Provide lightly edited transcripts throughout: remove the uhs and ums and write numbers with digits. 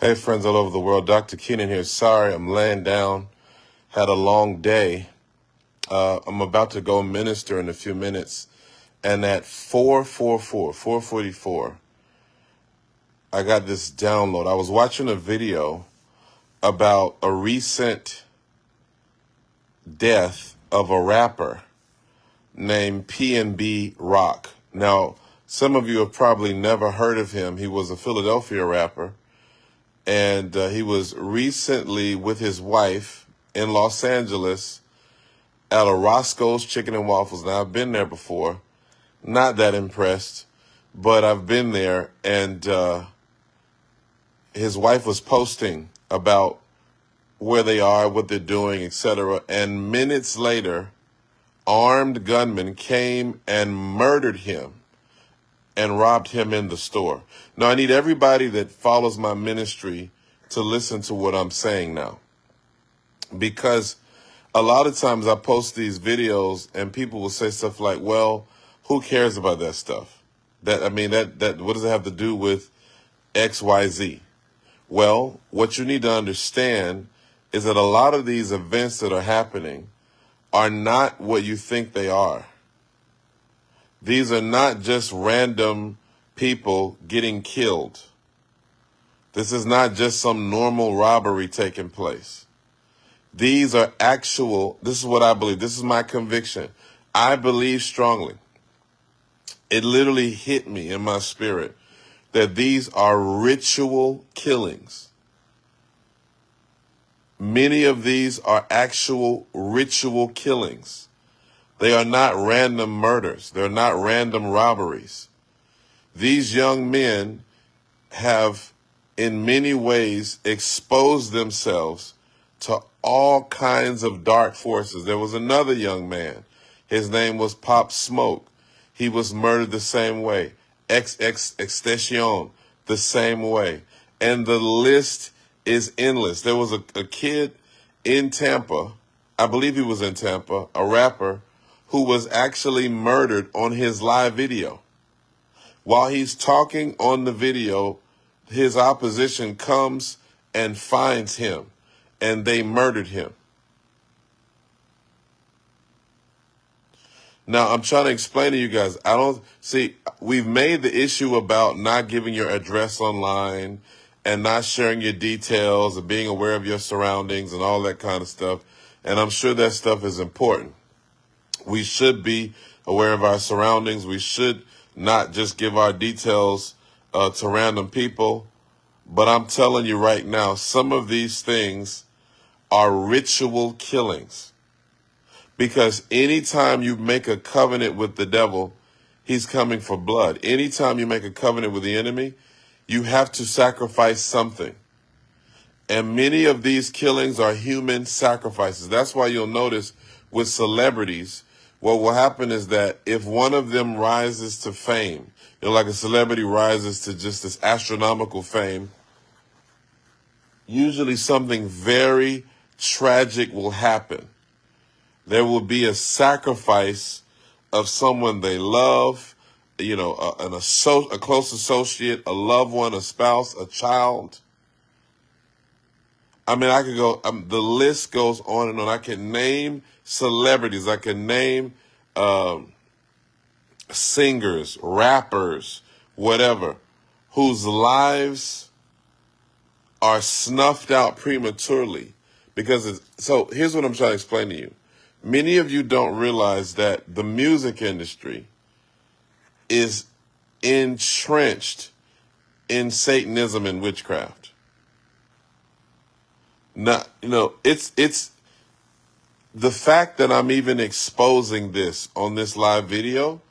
Hey, friends all over the world. Dr. Kynan here. Sorry, I'm laying down. Had a long day. I'm about to go minister in a few minutes. And at 4:44, I got this download. I was watching a video about a recent death of a rapper named P&B Rock. Now, some of you have probably never heard of him. He was a Philadelphia rapper. And he was recently with his wife in Los Angeles at a Roscoe's Chicken and Waffles. Now, I've been there before. Not that impressed, but I've been there. And his wife was posting about where they are, what they're doing, etc. And minutes later, armed gunmen came and murdered him and robbed him in the store. Now, I need everybody that follows my ministry to listen to what I'm saying now, because a lot of times I post these videos and people will say stuff like, well, who cares about that stuff? That what does it have to do with XYZ? Well, what you need to understand is that a lot of these events that are happening are not what you think they are. These are not just random people getting killed. This is not just some normal robbery taking place. These are actual, this is what I believe. This is my conviction. I believe strongly. It literally hit me in my spirit that these are ritual killings. Many of these are actual ritual killings. They are not random murders. They're not random robberies. These young men have, in many ways, exposed themselves to all kinds of dark forces. There was another young man. His name was Pop Smoke. He was murdered the same way. Extension, the same way. And the list is endless. There was a kid in Tampa, I believe he was in Tampa, a rapper, who was actually murdered on his live video. While he's talking on the video, his opposition comes and finds him, and they murdered him. Now, I'm trying to explain to you guys, we've made the issue about not giving your address online and not sharing your details and being aware of your surroundings and all that kind of stuff. And I'm sure that stuff is important. We should be aware of our surroundings. We should not just give our details to random people. But I'm telling you right now, some of these things are ritual killings. Because anytime you make a covenant with the devil, he's coming for blood. Anytime you make a covenant with the enemy, you have to sacrifice something. And many of these killings are human sacrifices. That's why you'll notice with celebrities, what will happen is that if one of them rises to fame, like a celebrity rises to just this astronomical fame, usually something very tragic will happen. There will be a sacrifice of someone they love, a close associate, a loved one, a spouse, a child. I mean, I could go, the list goes on and on. I can name celebrities. I can name singers, rappers, whatever, whose lives are snuffed out prematurely. So here's what I'm trying to explain to you. Many of you don't realize that the music industry is entrenched in Satanism and witchcraft. It's the fact that I'm even exposing this on this live video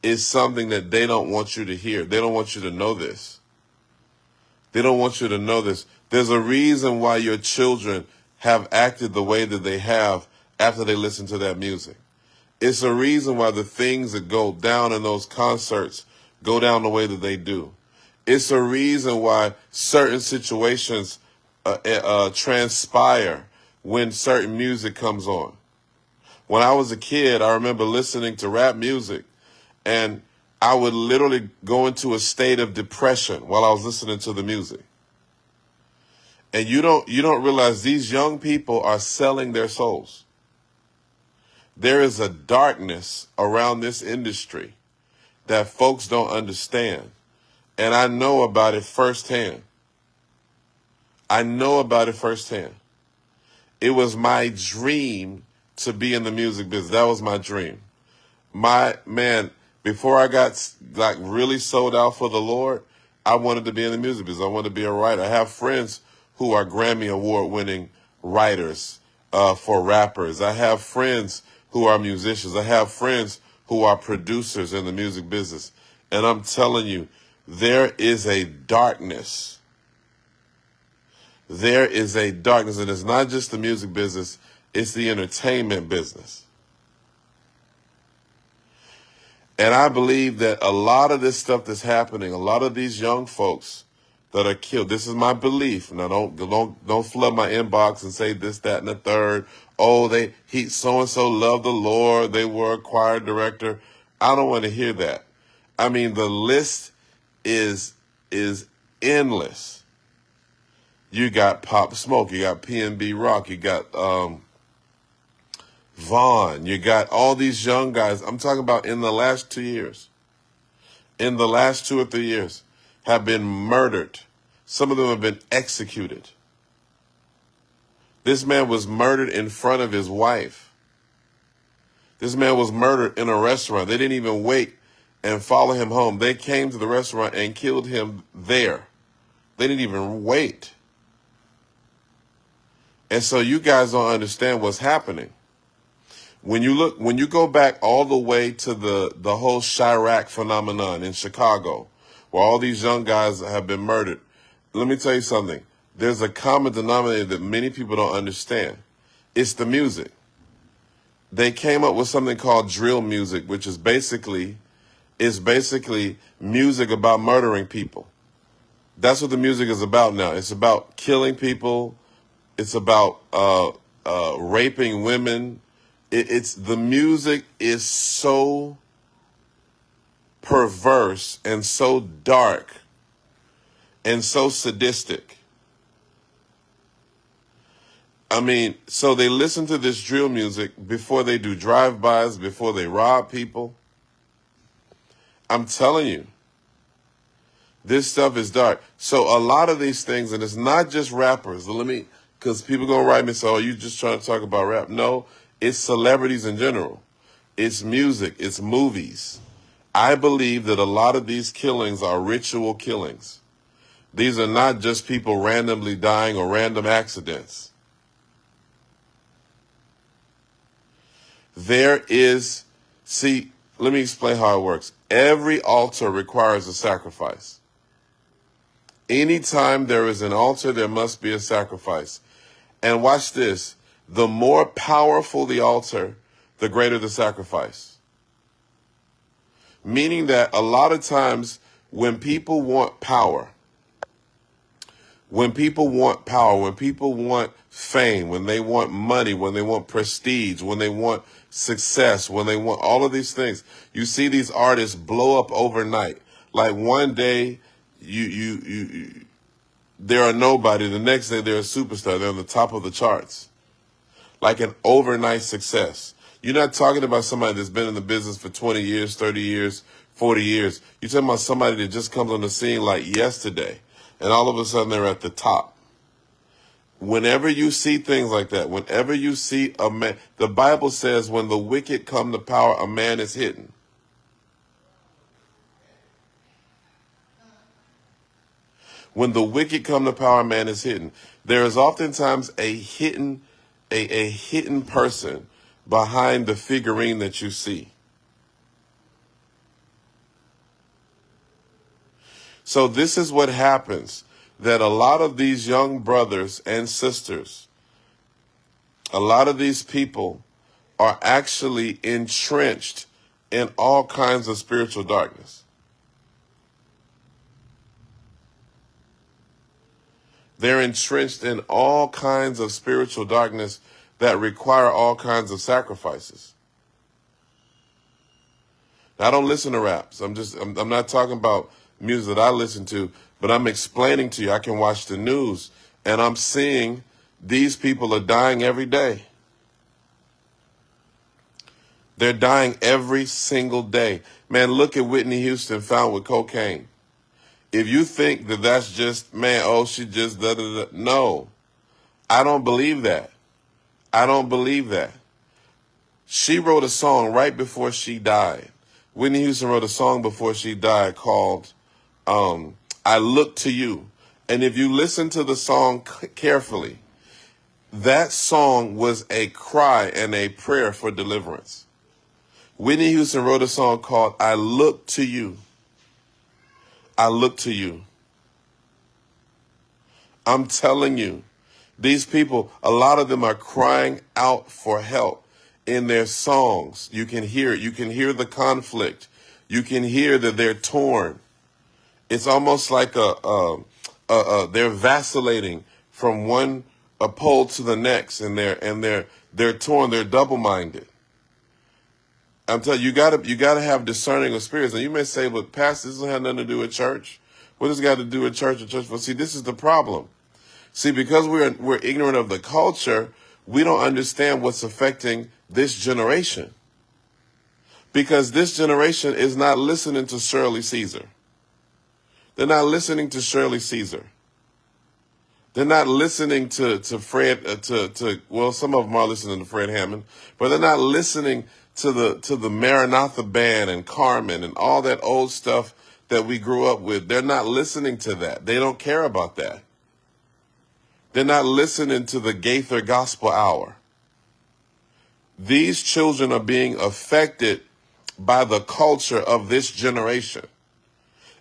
is something that they don't want you to hear. They don't want you to know this. They don't want you to know this. There's a reason why your children have acted the way that they have after they listen to that music. It's a reason why the things that go down in those concerts go down the way that they do. It's a reason why certain situations transpire when certain music comes on. When I was a kid, I remember listening to rap music, and I would literally go into a state of depression while I was listening to the music. And you don't realize these young people are selling their souls. There is a darkness around this industry that folks don't understand. And I know about it firsthand. I know about it firsthand. It was my dream to be in the music business. That was my dream. My man, before I got like really sold out for the Lord, I wanted to be in the music business. I wanted to be a writer. I have friends who are Grammy Award winning writers for rappers. I have friends who are musicians. I have friends who are producers in the music business. And I'm telling you, there is a darkness. There is a darkness, and it's not just the music business, it's the entertainment business. And I believe that a lot of this stuff that's happening, a lot of these young folks that are killed, this is my belief. Now don't flood my inbox and say this, that, and the third. Oh, he so and so loved the Lord, they were a choir director. I don't want to hear that. I mean, the list is endless. You got Pop Smoke, you got P&B Rock, you got Vaughn, you got all these young guys. I'm talking about in the last 2 years, in the last 2 or 3 years, have been murdered. Some of them have been executed. This man was murdered in front of his wife. This man was murdered in a restaurant. They didn't even wait and follow him home. They came to the restaurant and killed him there. They didn't even wait. And so you guys don't understand what's happening. When you go back all the way to the whole Chirac phenomenon in Chicago, where all these young guys have been murdered, let me tell you something. There's a common denominator that many people don't understand. It's the music. They came up with something called drill music, which is basically music about murdering people. That's what the music is about now. It's about killing people. It's about raping women. It's the music is so perverse and so dark and so sadistic. I mean, so they listen to this drill music before they do drive-bys, before they rob people. I'm telling you, this stuff is dark. So a lot of these things, and it's not just rappers. Because people going to write me, so are you just trying to talk about rap? No, it's celebrities in general. It's music. It's movies. I believe that a lot of these killings are ritual killings. These are not just people randomly dying or random accidents. Let me explain how it works. Every altar requires a sacrifice. Anytime there is an altar, there must be a sacrifice. And watch this. The more powerful the altar, the greater the sacrifice. Meaning that a lot of times when people want power, when people want fame, when they want money, when they want prestige, when they want success, when they want all of these things, you see these artists blow up overnight. Like one day, they're a nobody. The next day, they're a superstar. They're on the top of the charts. Like an overnight success. You're not talking about somebody that's been in the business for 20 years, 30 years, 40 years. You're talking about somebody that just comes on the scene like yesterday, and all of a sudden they're at the top. Whenever you see things like that, whenever you see a man, the Bible says when the wicked come to power, a man is hidden. When the wicked come to power, a man is hidden. There is oftentimes a hidden person behind the figurine that you see. So this is what happens, that a lot of these young brothers and sisters, a lot of these people are actually entrenched in all kinds of spiritual darkness. They're entrenched in all kinds of spiritual darkness that require all kinds of sacrifices. Now, I don't listen to raps. I'm not talking about music that I listen to, but I'm explaining to you. I can watch the news And I'm seeing these people are dying every day. They're dying every single day. Man, look at Whitney Houston found with cocaine. If you think that that's just, man, oh, she just da da da. No, I don't believe that. I don't believe that. She wrote a song right before she died. Whitney Houston wrote a song before she died called I Look to You. And if you listen to the song carefully, that song was a cry and a prayer for deliverance. Whitney Houston wrote a song called I Look to You. I look to you. I'm telling you, these people, a lot of them are crying out for help in their songs. You can hear it. You can hear the conflict. You can hear that they're torn. It's almost like they're vacillating from one a pole to the next, and they're torn. They're double-minded. I'm telling you, you gotta have discerning of spirits. And you may say, "But Pastor, this doesn't have nothing to do with church. What does it got to do with church and church?" Well, see, this is the problem. See, because we're ignorant of the culture, we don't understand what's affecting this generation. Because this generation is not listening to Shirley Caesar. They're not listening to Shirley Caesar. They're not listening to Fred well, some of them are listening to Fred Hammond, but they're not listening to the Maranatha Band and Carmen and all that old stuff that we grew up with. They're not listening to that. They don't care about that. They're not listening to the Gaither Gospel Hour. These children are being affected by the culture of this generation.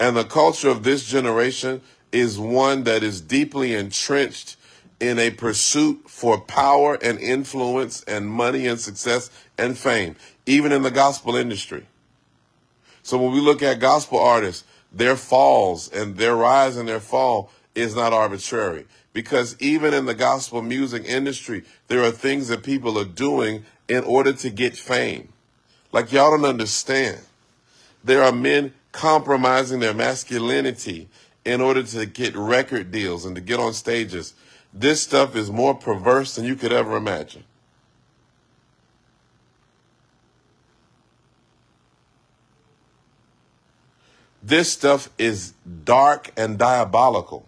And the culture of this generation is one that is deeply entrenched in a pursuit for power and influence and money and success and fame, even in the gospel industry. So when we look at gospel artists, their falls and their rise and their fall is not arbitrary. Because even in the gospel music industry, there are things that people are doing in order to get fame. Like, y'all don't understand. There are men compromising their masculinity in order to get record deals and to get on stages. This stuff is more perverse than you could ever imagine. This stuff is dark and diabolical.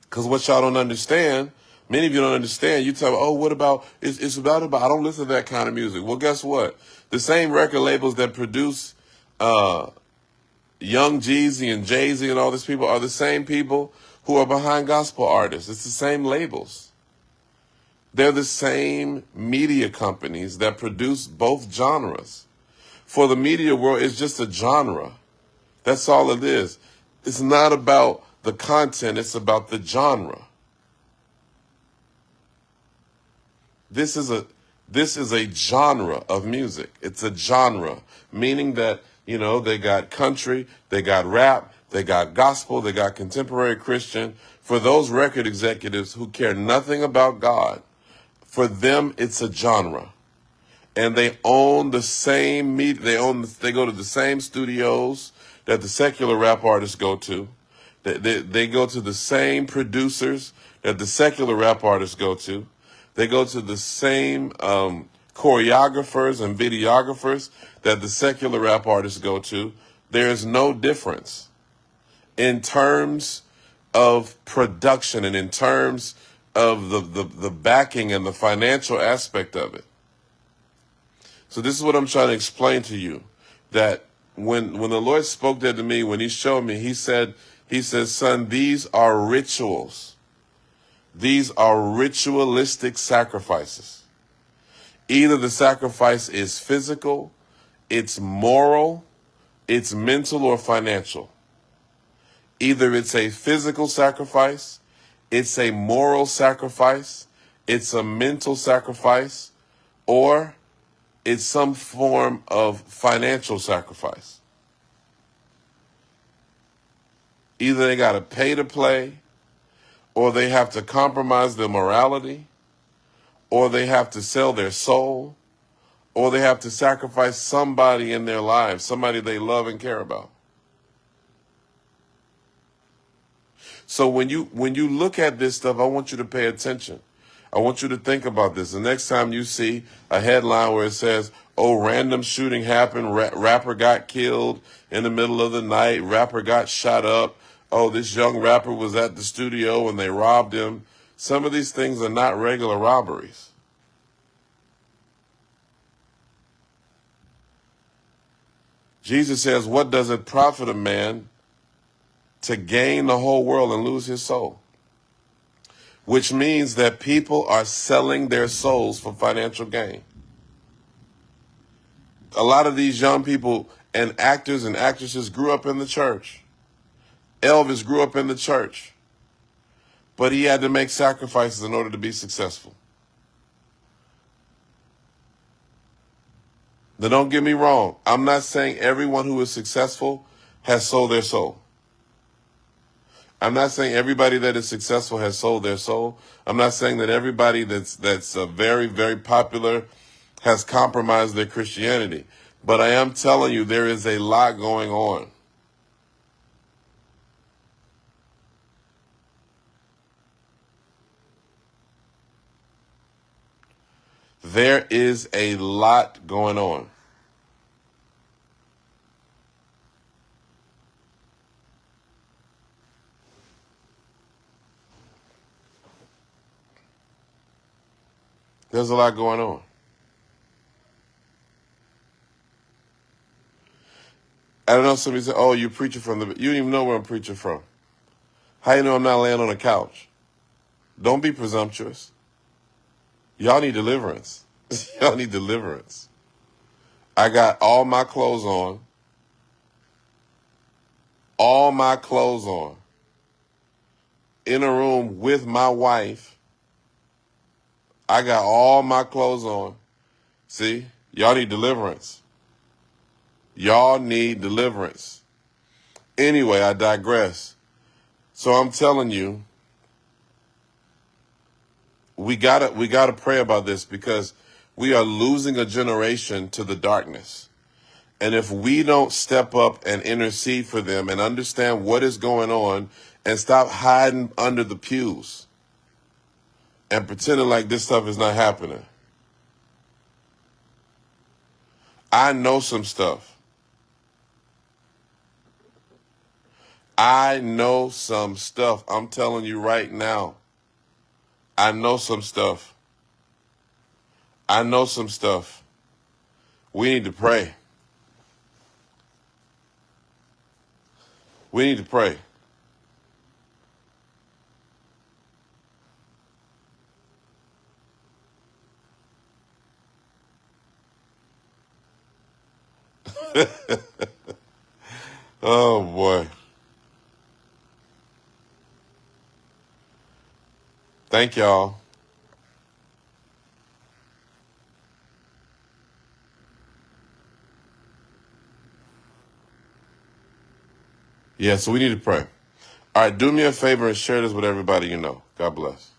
Because what y'all don't understand, many of you don't understand, you tell me, oh, what about, it's about, I don't listen to that kind of music. Well, guess what? The same record labels that produce Young Jeezy and Jay-Z and all these people are the same people who are behind gospel artists. It's the same labels. They're the same media companies that produce both genres. For the media world, it's just a genre. That's all it is. It's not about the content, it's about the genre. This is a genre of music. It's a genre, meaning that, you know, they got country, they got rap, they got gospel, they got contemporary Christian. For those record executives who care nothing about God, for them, it's a genre. And they own the same media, they go to the same studios that the secular rap artists go to. They go to the same producers that the secular rap artists go to. They go to the same choreographers and videographers that the secular rap artists go to. There is no difference in terms of production and in terms of the backing and the financial aspect of it. So this is what I'm trying to explain to you, that when the Lord spoke that to me, when he showed me, he says, son, these are rituals. These are ritualistic sacrifices. Either the sacrifice is physical, it's moral, it's mental or financial. Either it's a physical sacrifice, it's a moral sacrifice, it's a mental sacrifice, or it's some form of financial sacrifice. Either they got to pay to play, or they have to compromise their morality, or they have to sell their soul, or they have to sacrifice somebody in their lives, somebody they love and care about. So when you look at this stuff, I want you to pay attention. I want you to think about this. The next time you see a headline where it says, "Oh, random shooting happened, rapper got killed in the middle of the night, rapper got shot up. Oh, this young rapper was at the studio and they robbed him." Some of these things are not regular robberies. Jesus says, "What does it profit a man to gain the whole world and lose his soul?" Which means that people are selling their souls for financial gain. A lot of these young people and actors and actresses grew up in the church. Elvis grew up in the church, but he had to make sacrifices in order to be successful. Now, don't get me wrong. I'm not saying everyone who is successful has sold their soul. I'm not saying everybody that is successful has sold their soul. I'm not saying that everybody that's very, very popular has compromised their Christianity. But I am telling you, there is a lot going on. There is a lot going on. There's a lot going on. I don't know, somebody said, "Oh, you're preaching from the..." You don't even know where I'm preaching from. How you know I'm not laying on a couch? Don't be presumptuous. Y'all need deliverance. Y'all need deliverance. I got all my clothes on, in a room with my wife. I got all my clothes on. See, y'all need deliverance. Y'all need deliverance. Anyway, I digress. So I'm telling you, we gotta pray about this, because we are losing a generation to the darkness. And if we don't step up and intercede for them and understand what is going on and stop hiding under the pews and pretending like this stuff is not happening. I know some stuff. I know some stuff. I'm telling you right now. I know some stuff. I know some stuff. We need to pray. We need to pray. Oh boy. Thank y'all. Yeah, so we need to pray. All right, do me a favor and share this with everybody you know. God bless.